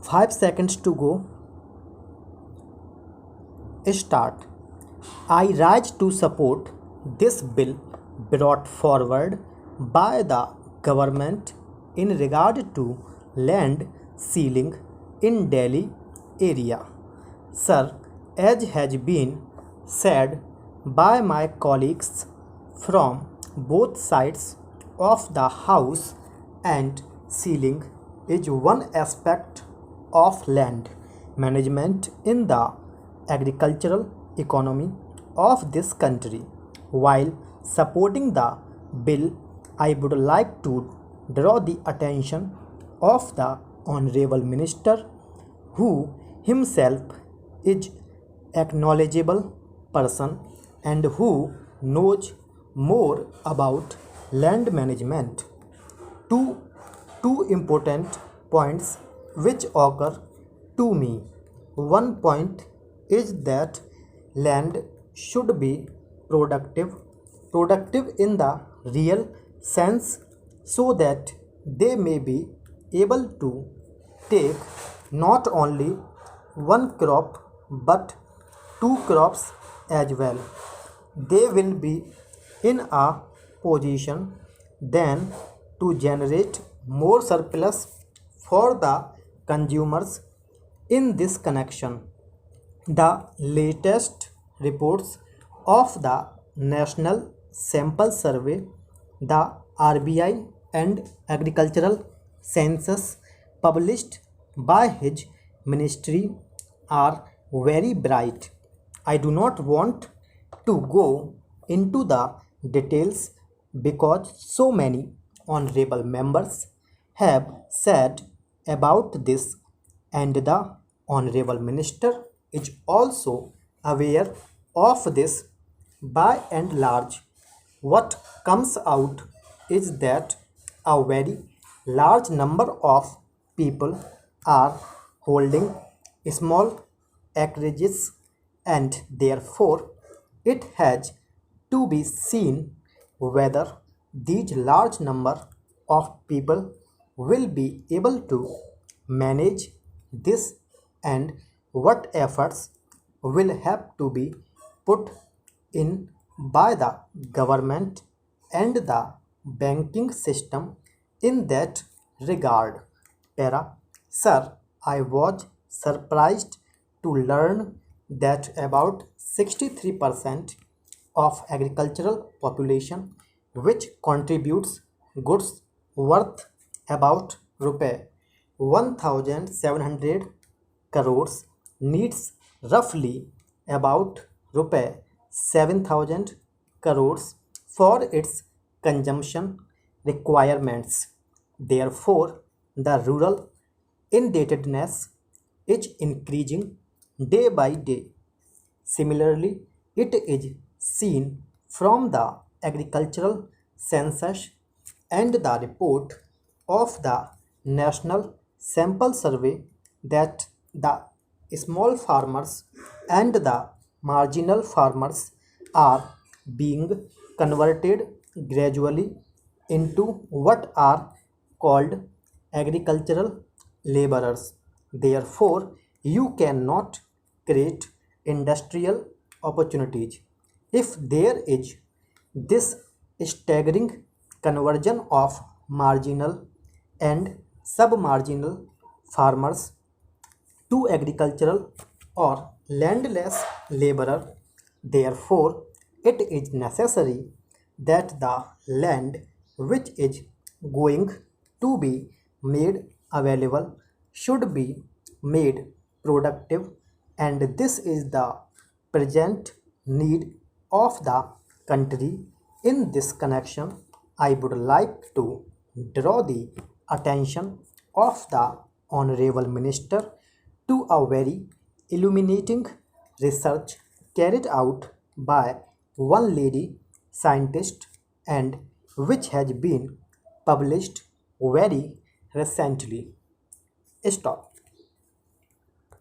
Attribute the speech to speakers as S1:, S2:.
S1: 5 seconds to go. Start. I rise to support this bill brought forward by the government in regard to land ceiling in Delhi area. Sir, as has been said by my colleagues from both sides of the house, and ceiling is one aspect of land management in the agricultural economy of this country. While supporting the bill, I would like to draw the attention of the Honorable Minister, who himself is acknowledgeable person and who knows more about land management. Two important points which occur to me. One point is that land should be productive in the real sense, so that they may be able to take not only one crop but two crops as well. They will be in a position then to generate more surplus for the consumers. In this connection, the latest reports of the National Sample Survey, the RBI, and Agricultural Census published by his ministry are very bright. I do not want to go into the details because so many honorable members have said about this, and the honorable minister is also aware of this. By and large, what comes out is that a very large number of people are holding small acreages, and therefore it has to be seen whether these large number of people will be able to manage this, and what efforts will have to be put in by the government and the banking system in that regard. Para. Sir, I was surprised to learn that about 63% of agricultural population, which contributes goods worth about rupee 1700 crores, needs roughly about rupee 7000 crores for its consumption requirements. Therefore, the rural indebtedness is increasing day by day. Similarly, it is seen from the agricultural census and the report of the National Sample Survey that the small farmers and the marginal farmers are being converted gradually into what are called agricultural laborers. Therefore, you cannot create industrial opportunities if there is this staggering conversion of marginal and sub-marginal farmers to agricultural or landless laborer. Therefore, it is necessary that the land which is going to be made available should be made productive, and this is the present need of the country. In this connection, I would like to draw the attention of the Honorable Minister to a very illuminating research carried out by one lady scientist, and which has been published very recently. Stop.